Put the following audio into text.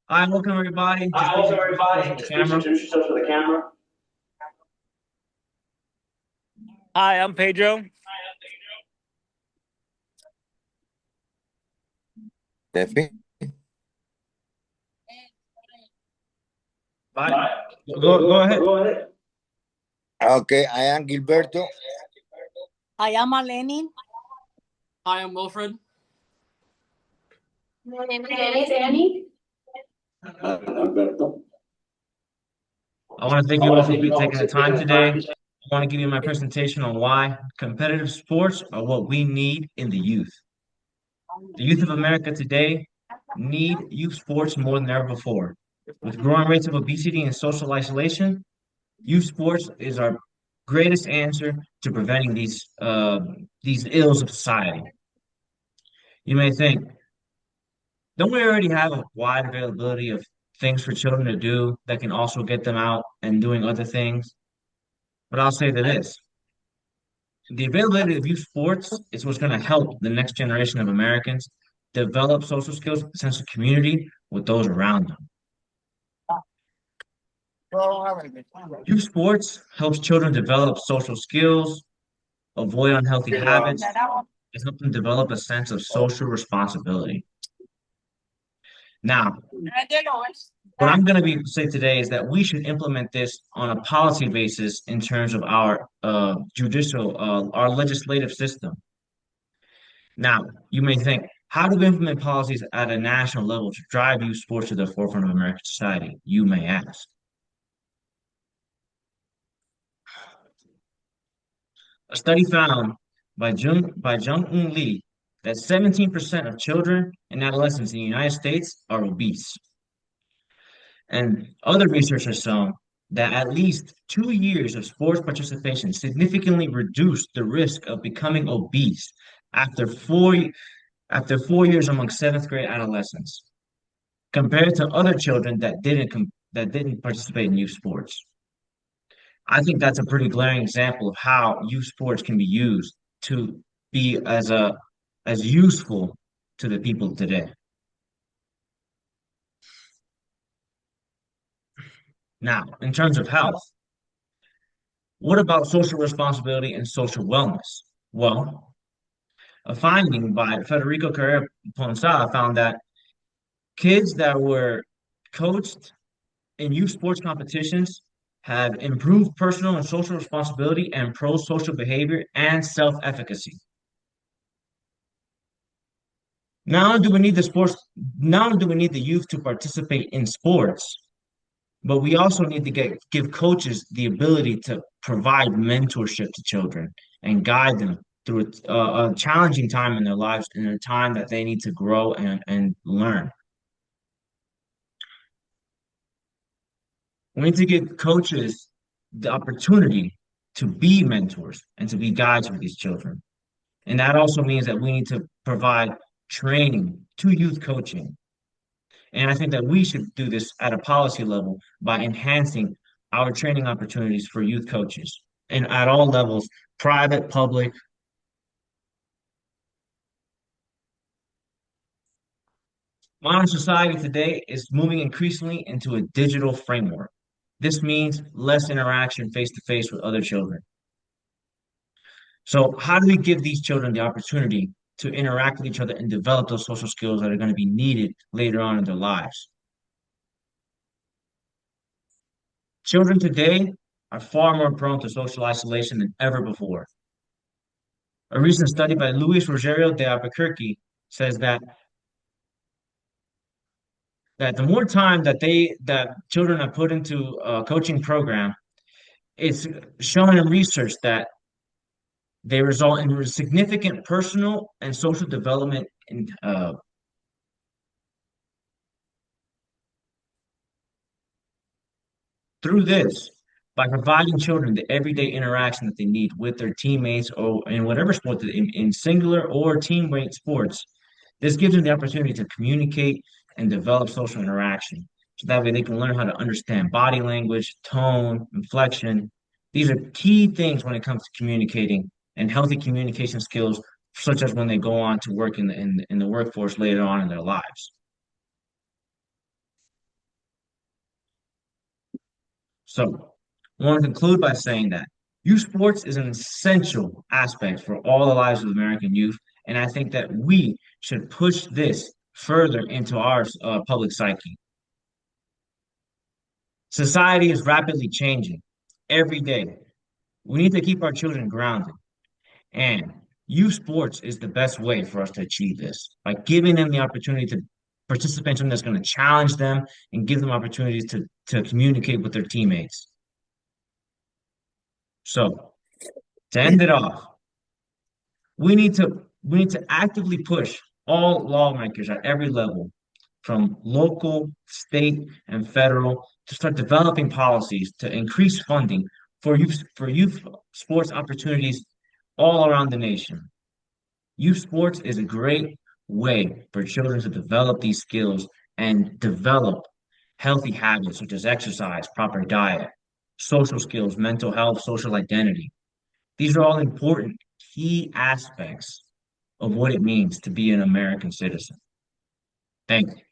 Hi, welcome everybody. Just Hi, please welcome introduce yourself everybody. to the Just please camera. introduce yourself to the camera. Hi, I'm Pedro. Tefi. Bye. Bye. Go ahead. Go ahead. Okay, I am Gilberto. I am Aleni. Hi, I'm Wilfred. My name is Annie. Alberto. I want to thank I you all want to for thank you all taking for the time taking the time today. today. I want to give you my presentation on why competitive sports are what we need in the youth. The youth of America today need youth sports more than ever before. With growing rates of obesity and social isolation, youth sports is our greatest answer to preventing these ills of society. You may think, don't we already have a wide availability of things for children to do that can also get them out and doing other things? But I'll say that this, the availability of youth sports is what's going to help the next generation of Americans develop social skills, a sense of community with those around them. Youth sports helps children develop social skills, avoid unhealthy habits, and help them develop a sense of social responsibility. Now, what I'm going to be say today is that we should implement this on a policy basis in terms of our our legislative system. Now, you may think, how do we implement policies at a national level to drive youth sports to the forefront of American society? You may ask. A study found by Jung-Un Lee that 17% of children and adolescents in the United States are obese. And other research has shown that at least 2 years of sports participation significantly reduced the risk of becoming obese after 4 years among seventh grade adolescents, compared to other children that didn't participate in youth sports. I think that's a pretty glaring example of how youth sports can be used to be as useful to the people today. Now, in terms of health, what about social responsibility and social wellness? Well, a finding by Federico Carrera Ponsa found that kids that were coached in youth sports competitions have improved personal and social responsibility and pro-social behavior and self-efficacy. Not only do we need the sports, not only do we need the youth to participate in sports, but we also need to give coaches the ability to provide mentorship to children and guide them through a challenging time in their lives and a time that they need to grow and learn. We need to give coaches the opportunity to be mentors and to be guides for these children. And that also means that we need to provide training to youth coaching. And I think that we should do this at a policy level by enhancing our training opportunities for youth coaches and at all levels, private, public. Modern society today is moving increasingly into a digital framework. This means less interaction face to face with other children. So, how do we give these children the opportunity to interact with each other and develop those social skills that are going to be needed later on in their lives? Children today are far more prone to social isolation than ever before. A recent study by Luis Rogerio de Albuquerque says that the more time that children are put into a coaching program, it's shown in research that they result in significant personal and social development through this, by providing children the everyday interaction that they need with their teammates or in whatever sport, in singular or team-weight sports, this gives them the opportunity to communicate and develop social interaction. So that way they can learn how to understand body language, tone, inflection. These are key things when it comes to communicating and healthy communication skills, such as when they go on to work in the workforce later on in their lives. So, I want to conclude by saying that youth sports is an essential aspect for all the lives of American youth, and I think that we should push this further into our public psyche. Society is rapidly changing every day. We need to keep our children grounded, and youth sports is the best way for us to achieve this by giving them the opportunity to participate in something that's going to challenge them and give them opportunities to communicate with their teammates. So, to end it off, we need to actively push all lawmakers at every level, from local, state, and federal, to start developing policies to increase funding for youth sports opportunities all around the nation. Youth sports is a great way for children to develop these skills and develop healthy habits such as exercise, proper diet, social skills, mental health, social identity. These are all important key aspects of what it means to be an American citizen. Thank you.